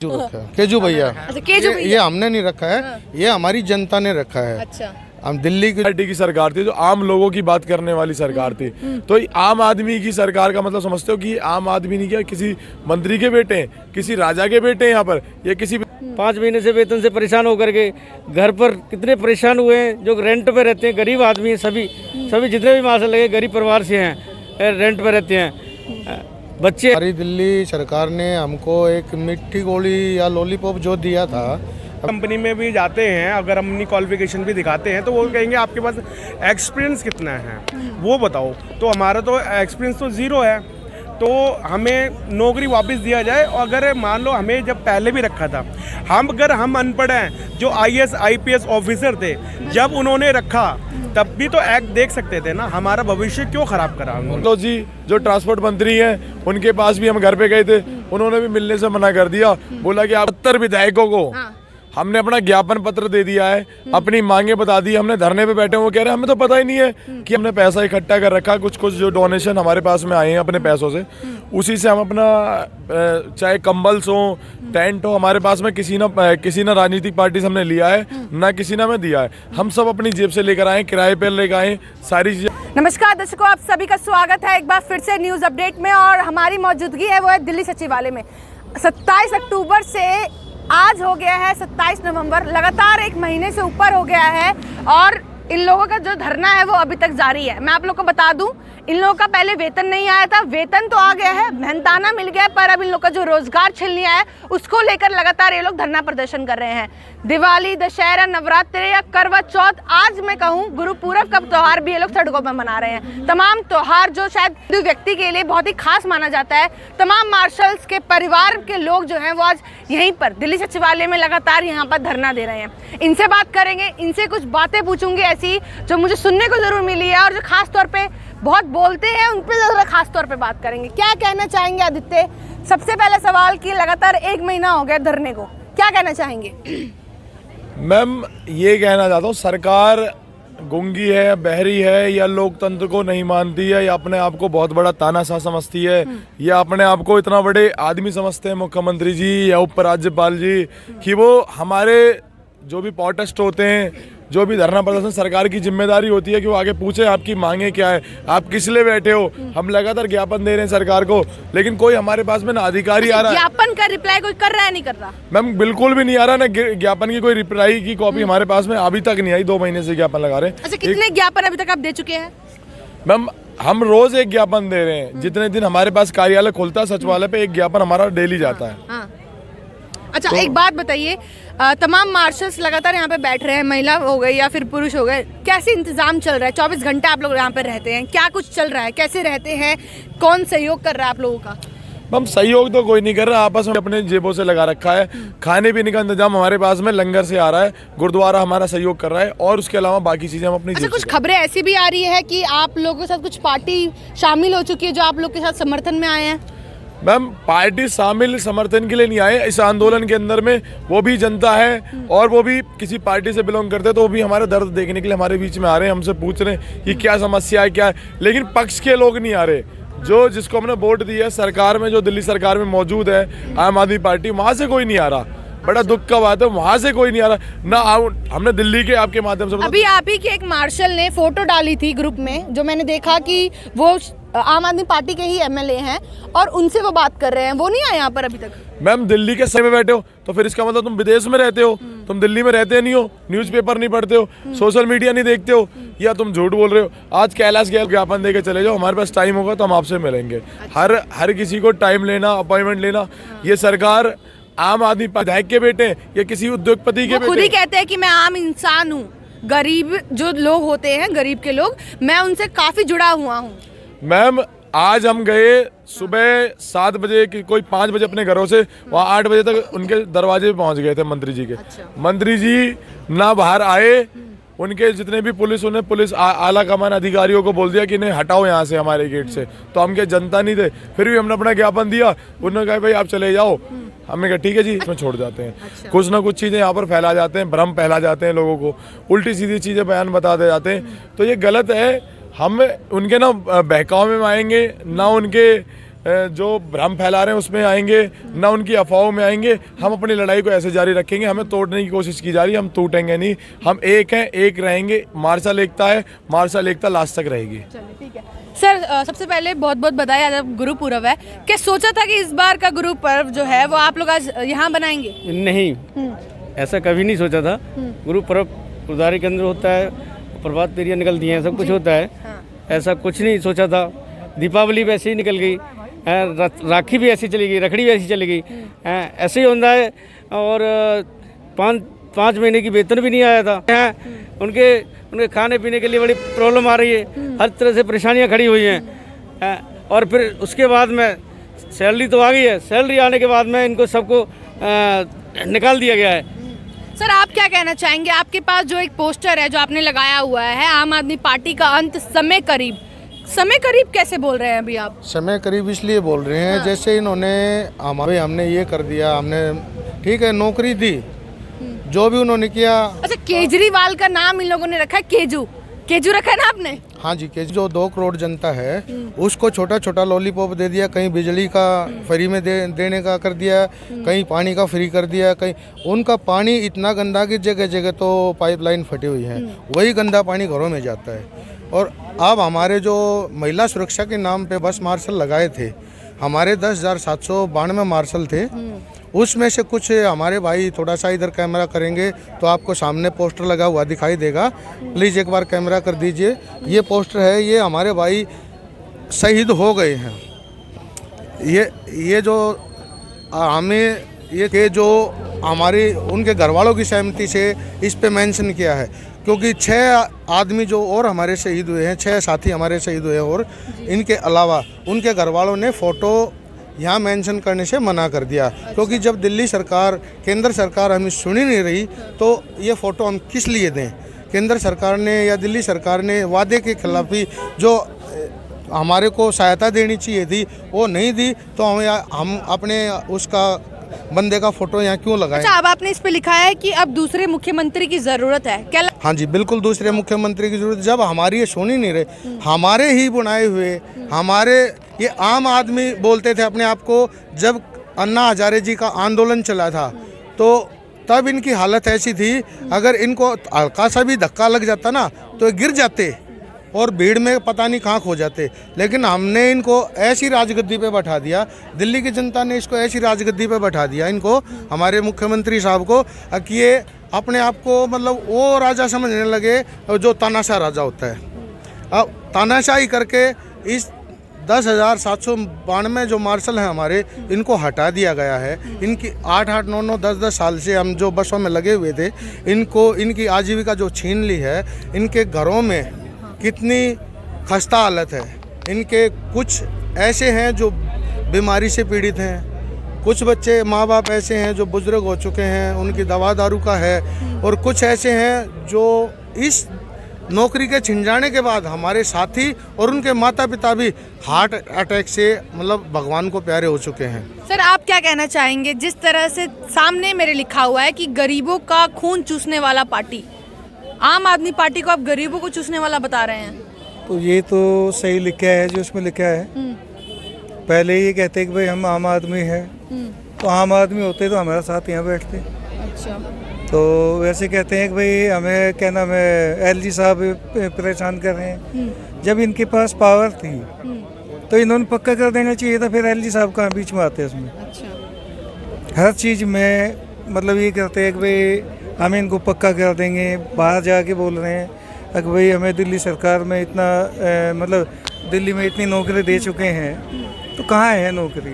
जो रखा है केजू भैया। अच्छा, केजू भैया। ये हमने नहीं रखा है, ये हमारी जनता ने रखा है। अच्छा, हम दिल्ली की पार्टी की सरकार थी जो आम लोगों की बात करने वाली सरकार थी। तो ये आम आदमी की सरकार का मतलब समझते हो कि आम आदमी नहीं, क्या किसी मंत्री के बेटे हैं, किसी राजा के बेटे हैं यहाँ पर, ये किसी 5 महीने से वेतन से परेशान होकर के घर पर कितने परेशान हुए हैं। जो रेंट पे रहते हैं, गरीब आदमी हैं, सभी जितने भी माशा लगे गरीब परिवार से हैं, रेंट पे रहते हैं बच्चे। हमारी दिल्ली सरकार ने हमको एक मिट्टी गोली या लॉलीपॉप जो दिया था। कंपनी में भी जाते हैं, अगर हम अपनी क्वालिफिकेशन भी दिखाते हैं तो वो कहेंगे आपके पास एक्सपीरियंस कितना है वो बताओ। तो हमारा तो एक्सपीरियंस तो ज़ीरो है, तो हमें नौकरी वापस दिया जाए। और अगर मान लो हमें जब पहले भी रखा था, अगर हम अनपढ़ हैं, जो IAS IPS ऑफिसर थे जब उन्होंने रखा तब भी तो एक्ट देख सकते थे ना, हमारा भविष्य क्यों खराब करा उन्होंने। तो जी जो ट्रांसपोर्ट मंत्री हैं उनके पास भी हम घर पे गए थे, उन्होंने भी मिलने से मना कर दिया। बोला कि आप 70 विधायकों को हमने अपना ज्ञापन पत्र दे दिया है, अपनी मांगे बता दी, हमने धरने पे बैठे। वो कह रहे हैं हमें तो पता ही नहीं है कि हमने पैसा इकट्ठा कर रखा, कुछ जो डोनेशन हमारे पास में आए हैं अपने पैसों से, उसी से हम अपना चाहे कंबल्स हो, टेंट हो, हमारे पास में किसी ना राजनीतिक पार्टी से हमने लिया है, ना किसी ने हमें दिया है। हम सब अपनी जेब से लेकर आए, किराए पर लेकर आए सारी चीजें। नमस्कार दर्शकों, आप सभी का स्वागत है एक बार फिर से न्यूज़ अपडेट में। और हमारी मौजूदगी है वो है दिल्ली सचिवालय में। 27 अक्टूबर से आज हो गया है 27 नवंबर, लगातार 1 महीने से ऊपर हो गया है और इन लोगों का जो धरना है वो अभी तक जारी है। मैं आप लोगों को बता दूं, इन लोगों का पहले वेतन नहीं आया था, वेतन तो आ गया है, मेहनताना मिल गया है, पर अब इन लोगों का जो रोजगार छिन लिया है उसको लेकर लगातार ये लोग धरना प्रदर्शन कर रहे हैं। दिवाली, दशहरा, नवरात्रि या करवा चौथ, आज मैं कहूँ गुरु पूरब का त्यौहार भी ये लोग सड़कों पर मना रहे हैं। तमाम त्यौहार जो शायद हिंदू व्यक्ति के लिए बहुत ही खास माना जाता है, तमाम मार्शल्स के परिवार के लोग जो हैं वो आज यहीं पर दिल्ली सचिवालय में लगातार यहाँ पर धरना दे रहे हैं। इनसे बात करेंगे, इनसे कुछ बातें पूछूंगी ऐसी जो मुझे सुनने को जरूर मिली है और जो खास तौर पे बहुत बोलते हैं उन पे ज़रा खास तौर पे बात करेंगे। क्या कहना चाहेंगे आदित्य? सबसे पहला सवाल कि लगातार 1 महीना हो गया धरने को, क्या कहना चाहेंगे? मैम ये कहना चाहता हूँ, सरकार गूंगी है, बहरी है, या लोकतंत्र को नहीं मानती है, या अपने आप को बहुत बड़ा तानाशाह समझती है, या अपने आप को इतना बड़े आदमी समझते हैं मुख्यमंत्री जी या उपराज्यपाल जी कि वो हमारे जो भी प्रोटेस्ट होते हैं, जो भी धरना प्रदर्शन, सरकार की जिम्मेदारी होती है कि वो आगे पूछे आपकी मांगे क्या है, आप किस लिए बैठे हो। हम लगातार ज्ञापन दे रहे हैं सरकार को, लेकिन कोई हमारे पास में ना अधिकारी आ रहा है। ज्ञापन का रिप्लाई कोई कर रहा है? नहीं कर रहा मैम, बिल्कुल भी नहीं आ रहा, ना ज्ञापन की कोई रिप्लाई की कॉपी हमारे पास में अभी तक नहीं आई। 2 महीने से ज्ञापन लगा रहे हैं। अच्छा, कितने ज्ञापन अभी तक आप दे चुके हैं? मैम हम रोज एक ज्ञापन दे रहे हैं, जितने दिन हमारे पास कार्यालय खुलता है सचिवालय पे एक ज्ञापन हमारा डेली जाता है। हाँ। अच्छा, एक बात बताइए, तमाम मार्शल्स लगातार यहाँ पे बैठ रहे हैं, महिला हो गई या फिर पुरुष हो गए, कैसे इंतजाम चल रहा है? 24 घंटे आप लोग यहाँ पे रहते हैं, क्या कुछ चल रहा है, कैसे रहते हैं, कौन सहयोग कर रहा है आप लोगों का? हम सहयोग तो कोई नहीं कर रहा, आपस में अपने जेबों से लगा रखा है। खाने पीने का इंतजाम हमारे पास में लंगर से आ रहा है, गुरुद्वारा हमारा सहयोग कर रहा है, और उसके अलावा बाकी चीजें हम अपनी अच्छा, कुछ खबरें ऐसी भी आ रही है कि आप लोगों के साथ कुछ पार्टी शामिल हो चुकी है जो आप लोग के साथ समर्थन में आए हैं? मैम पार्टी शामिल समर्थन के लिए नहीं आए, इस आंदोलन के अंदर में वो भी जनता है और वो भी किसी पार्टी से बिलोंग करते हैं, तो वो भी हमारा दर्द देखने के लिए हमारे बीच में आ रहे हैं, हमसे पूछ रहे हैं कि क्या समस्या है, क्या है। लेकिन पक्ष के लोग नहीं आ रहे, जो जिसको हमने वोट दिया है सरकार में, जो दिल्ली सरकार में मौजूद है आम आदमी पार्टी, वहाँ से कोई नहीं आ रहा। बड़ा दुख का बात है, वहाँ से कोई नहीं आ रहा ना। हमने दिल्ली के आपके माध्यम से, अभी आप ही के एक मार्शल ने फोटो डाली थी ग्रुप में, जो मैंने देखा कि वो आम आदमी पार्टी के ही MLA हैं और उनसे वो बात कर रहे हैं, वो नहीं आए यहाँ पर अभी तक। मैम दिल्ली के समय में बैठे हो तो फिर इसका मतलब तुम विदेश में रहते हो, तुम दिल्ली में रहते नहीं हो, न्यूज़पेपर नहीं पढ़ते हो, सोशल मीडिया नहीं देखते हो, या तुम झूठ बोल रहे हो। आज कैलाश गैल ज्ञापन दे के चले जाओ, हमारे पास टाइम होगा तो हम आपसे मिलेंगे। हर किसी को टाइम लेना, अपॉइंटमेंट लेना, ये सरकार आम आदमी विधायक के बेटे या किसी उद्योगपति के बेटे। खुद ही कहते हैं कि मैं आम इंसान हूँ, गरीब जो लोग होते हैं, गरीब के लोग, मैं उनसे काफी जुड़ा हुआ हूँ। मैम आज हम गए सुबह 7 बजे की, कोई 5 बजे अपने घरों से, वहाँ 8 बजे तक उनके दरवाजे पे पहुँच गए थे मंत्री जी के। अच्छा। मंत्री जी ना बाहर आए, उनके जितने भी पुलिस आला कमान अधिकारियों को बोल दिया कि इन्हें हटाओ यहाँ से, हमारे गेट से। तो हम क्या जनता नहीं थे? फिर भी हमने अपना ज्ञापन दिया, उन्होंने कहा भाई आप चले जाओ। हमने कहा ठीक है जी, इसमें छोड़ जाते हैं। अच्छा। कुछ ना कुछ चीज़ें यहाँ पर फैला जाते हैं, भ्रम फैला जाते हैं लोगों को, उल्टी सीधी चीज़ें बयान बताते जाते हैं, तो ये गलत है। हम उनके ना बहकाव में आएंगे, ना उनके जो भ्रम फैला रहे हैं उसमें आएंगे, ना उनकी अफवाहों में आएंगे। हम अपनी लड़ाई को ऐसे जारी रखेंगे। हमें तोड़ने की कोशिश की जा रही है, हम टूटेंगे नहीं। हम एक हैं, एक रहेंगे। मार्शल एकता है, मार्शल एकता लास्ट तक रहेगी। चलिए ठीक है सर, सबसे पहले बहुत बहुत बधाई, आज गुरु पूर्व है। क्या सोचा था कि इस बार का गुरु पर्व जो है वो आप लोग आज यहाँ बनाएंगे? नहीं, ऐसा कभी नहीं सोचा था। गुरु पर्व गुरुद्वारे के अंदर होता है, प्रभात फेरियाँ निकलती हैं, सब कुछ होता है। ऐसा कुछ नहीं सोचा था। दीपावली भी ऐसे ही निकल गई, राखी भी ऐसी चली गई, रखड़ी भी ऐसी चली गई, ऐसे ही होता है। और 5 महीने की वेतन भी नहीं आया था। उनके खाने पीने के लिए बड़ी प्रॉब्लम आ रही है, हर तरह से परेशानियां खड़ी हुई हैं। और फिर उसके बाद में सैलरी तो आ गई है, सैलरी आने के बाद में इनको सबको निकाल दिया गया है। सर आप क्या कहना चाहेंगे? आपके पास जो एक पोस्टर है जो आपने लगाया हुआ है, आम आदमी पार्टी का अंत समय करीब, समय करीब कैसे बोल रहे हैं अभी आप? समय करीब इसलिए बोल रहे हैं जैसे इन्होंने हमने ये कर दिया, हमने ठीक है नौकरी दी, जो भी उन्होंने किया। अच्छा, केजरीवाल का नाम इन लोगों ने रखा है, केजू रखा है ना आपने? हाँ जी, जो 2 करोड़ जनता है उसको छोटा छोटा लॉलीपॉप दे दिया, कहीं बिजली का फ्री में देने का कर दिया, कहीं पानी का फ्री कर दिया, कहीं उनका पानी इतना गंदा कि जगह जगह तो पाइपलाइन फटी हुई है, वही गंदा पानी घरों में जाता है। और अब हमारे जो महिला सुरक्षा के नाम पे बस मार्शल लगाए थे, हमारे 10,792 मार्शल थे, उसमें से कुछ हमारे भाई, थोड़ा सा इधर कैमरा करेंगे तो आपको सामने पोस्टर लगा हुआ दिखाई देगा, प्लीज़ एक बार कैमरा कर दीजिए। ये पोस्टर है, ये हमारे भाई शहीद हो गए हैं। ये जो हमें ये जो हमारी उनके घर वालों की सहमति से इस पे मेंशन किया है, क्योंकि 6 आदमी जो और हमारे शहीद हुए हैं, 6 साथी हमारे शहीद हुए हैं, और इनके अलावा उनके घर वालों ने फ़ोटो यहाँ मेंशन करने से मना कर दिया, क्योंकि जब दिल्ली सरकार, केंद्र सरकार हमें सुनी नहीं रही तो ये फ़ोटो हम किस लिए दें? केंद्र सरकार ने या दिल्ली सरकार ने वादे के खिलाफी जो हमारे को सहायता देनी चाहिए थी वो नहीं दी, तो हम अपने उसका बंदे का फोटो यहाँ क्यों लगाएं? अच्छा, अब आपने इस पे लिखा है कि अब दूसरे मुख्यमंत्री की जरूरत है, क्या हाँ जी, बिल्कुल दूसरे मुख्यमंत्री की जरूरत। जब हमारी ये सुनी नहीं रहे, हमारे ही बुनाए हुए, हमारे ये आम आदमी बोलते थे अपने आप को, जब अन्ना हजारे जी का आंदोलन चला था तो तब इनकी हालत ऐसी थी, अगर इनको हल्का सा भी धक्का लग जाता ना तो गिर जाते और भीड़ में पता नहीं कहाँ खो जाते। लेकिन हमने इनको ऐसी राजगद्दी पे बैठा दिया, दिल्ली की जनता ने इसको ऐसी राजगद्दी पे बैठा दिया इनको, हमारे मुख्यमंत्री साहब को, कि ये अपने आप को मतलब वो राजा समझने लगे जो तानाशाह राजा होता है। अब तानाशाही करके इस 10,792 जो मार्शल हैं हमारे, इनको हटा दिया गया है। इनकी 8-8, 9-9, 10-10 साल से हम जो बसों में लगे हुए थे, इनको इनकी आजीविका जो छीन ली है। इनके घरों में कितनी खस्ता हालत है। इनके कुछ ऐसे हैं जो बीमारी से पीड़ित हैं, कुछ बच्चे माँ बाप ऐसे हैं जो बुजुर्ग हो चुके हैं, उनकी दवा दारू का है, और कुछ ऐसे हैं जो इस नौकरी के छिन जाने के बाद हमारे साथी और उनके माता पिता भी हार्ट अटैक से मतलब भगवान को प्यारे हो चुके हैं। सर आप क्या कहना चाहेंगे, जिस तरह से सामने मेरे लिखा हुआ है कि गरीबों का खून चूसने वाला पार्टी, आम आदमी पार्टी को आप गरीबों को चूसने वाला बता रहे हैं? तो ये तो सही लिखा है जो उसमें लिखा है। पहले ये कहते कि भाई हम आम आदमी हैं, तो आम आदमी होते तो हमारे साथ यहाँ बैठते। अच्छा, तो वैसे कहते हैं कि भाई हमें क्या नाम है, एलजी साहब परेशान कर रहे हैं। जब इनके पास पावर थी तो इन्होंने पक्का कर देना चाहिए था, फिर एलजी साहब कहाँ बीच में आते हैं उसमें। अच्छा, हर चीज़ में मतलब ये करते हैं कि भाई हम इनको पक्का कर देंगे। बाहर जाके बोल रहे हैं कि भाई हमें दिल्ली सरकार में इतना मतलब दिल्ली में इतनी नौकरी दे चुके हैं, तो कहाँ है नौकरी?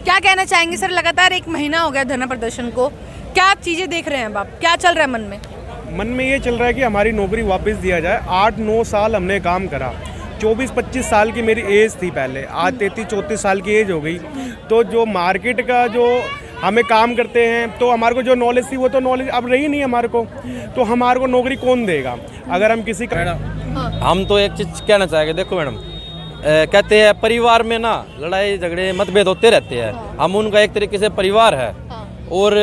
क्या कहना चाहेंगे सर? लगातार 1 महीना हो गया धरना प्रदर्शन को, क्या चीज़ें देख रहे हैं आप? क्या चल रहा है मन में? मन में ये चल रहा है कि हमारी नौकरी वापस दिया जाए। 8-9 साल हमने काम करा, 24-25 साल की मेरी एज थी पहले, आज 33-34 साल की एज हो गई। तो जो मार्केट का जो हमें काम करते हैं, तो हमारे को जो नॉलेज थी वो तो नॉलेज अब रही नहीं हमारे को, तो हमारे को नौकरी कौन देगा अगर हम किसी का। हम तो एक चीज़ कहना चाहेंगे, देखो मैडम, कहते हैं परिवार में ना लड़ाई झगड़े मतभेद होते रहते हैं। हम उनका एक तरीके से परिवार है, और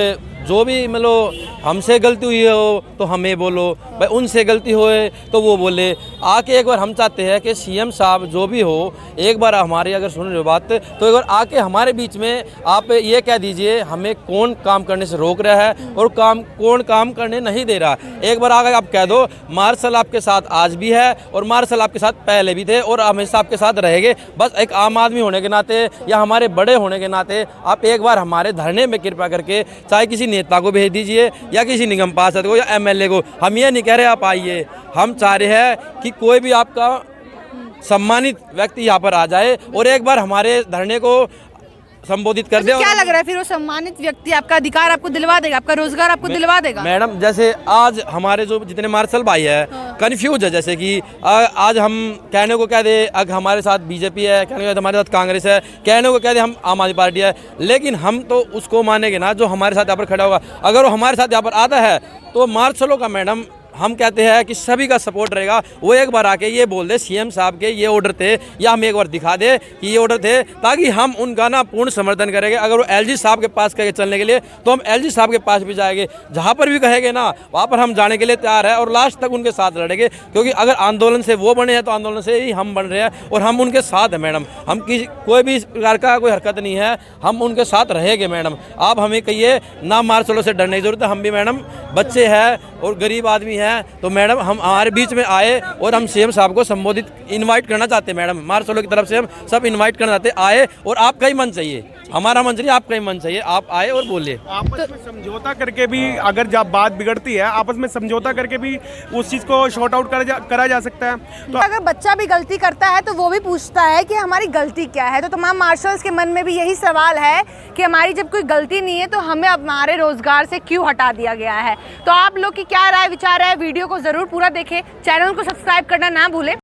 जो भी मतलब हमसे गलती हुई हो तो हमें बोलो, भाई उनसे गलती होए तो वो बोले आके। एक बार हम चाहते हैं कि सीएम साहब जो भी हो, एक बार हमारी अगर सुन रहे हो बात तो एक बार आके हमारे बीच में आप ये कह दीजिए हमें कौन काम करने से रोक रहा है और कौन काम करने नहीं दे रहा। एक बार आगे आप कह दो मार्शल आपके साथ आज भी है और मार्शल आपके साथ पहले भी थे और हमेशा आपके साथ रहेंगे। बस एक आम आदमी होने के नाते या हमारे बड़े होने के नाते आप एक बार हमारे धरने में कृपा करके चाहे किसी नेता को भेज दीजिए या किसी निगम पार्षद को या एमएलए को। हम ये नहीं कह रहे आप आइए, हम चाह रहे हैं कि कोई भी आपका सम्मानित व्यक्ति यहाँ पर आ जाए और एक बार हमारे धरने को संबोधित कर दे। क्या लग रहा है फिर वो सम्मानित व्यक्ति आपका अधिकार आपको दिलवा देगा, आपका रोजगार आपको दिलवा देगा? मैडम जैसे आज हमारे जो जितने मार्शल भाई है कंफ्यूज है, जैसे कि आज हम कहने को कह दे अगर हमारे साथ बीजेपी है, कहने को हमारे साथ कांग्रेस है, कहने को कह दे हम आम आदमी पार्टी है, लेकिन हम तो उसको मानेंगे ना जो हमारे साथ यहाँ पर खड़ा होगा। अगर वो हमारे साथ यहाँ पर आता है तो मार्शलों का मैडम हम कहते हैं कि सभी का सपोर्ट रहेगा। वो एक बार आके ये बोल दे सीएम साहब के ये ऑर्डर थे या हम एक बार दिखा दे कि ये ऑर्डर थे, ताकि हम उनका ना पूर्ण समर्थन करेंगे। अगर वो एलजी साहब के पास कहेंगे चलने के लिए तो हम एलजी साहब के पास भी जाएंगे, जहाँ पर भी कहेंगे ना वहाँ पर हम जाने के लिए तैयार है और लास्ट तक उनके साथ लड़ेंगे। क्योंकि अगर आंदोलन से वो बने हैं तो आंदोलन से ही हम बन रहे हैं और हम उनके साथ हैं मैडम। हम कोई भी प्रकार का कोई हरकत नहीं है, हम उनके साथ रहेंगे मैडम। आप हमें कहिए ना मार्शलों से डरने की जरूरत है, हम भी मैडम बच्चे हैं और गरीब आदमी हैं, तो मैडम हम हमारे बीच में आए और हम सीएम साहब को संबोधित इनवाइट करना चाहते हैं मैडम। मार्शलों की तरफ से हम सब इनवाइट करना चाहते आए और आपका ही मन चाहिए, हमारा मन चाहिए, आपका ही मन चाहिए, आप आए और बोलिए। आपस में समझौता करके भी अगर जब बात बिगड़ती है आपस में समझौता करके भी उस चीज़ को शॉर्ट आउट करा जा सकता है। तो अगर बच्चा भी गलती करता है तो वो भी पूछता है कि हमारी गलती क्या है। तो तमाम मार्शल्स के मन में भी यही सवाल है कि हमारी जब कोई गलती नहीं है तो हमें हमारे रोजगार से क्यों हटा दिया गया है। तो आप लोग की क्या राय विचार है, वीडियो को जरूर पूरा देखें, चैनल को सब्सक्राइब करना ना भूलें।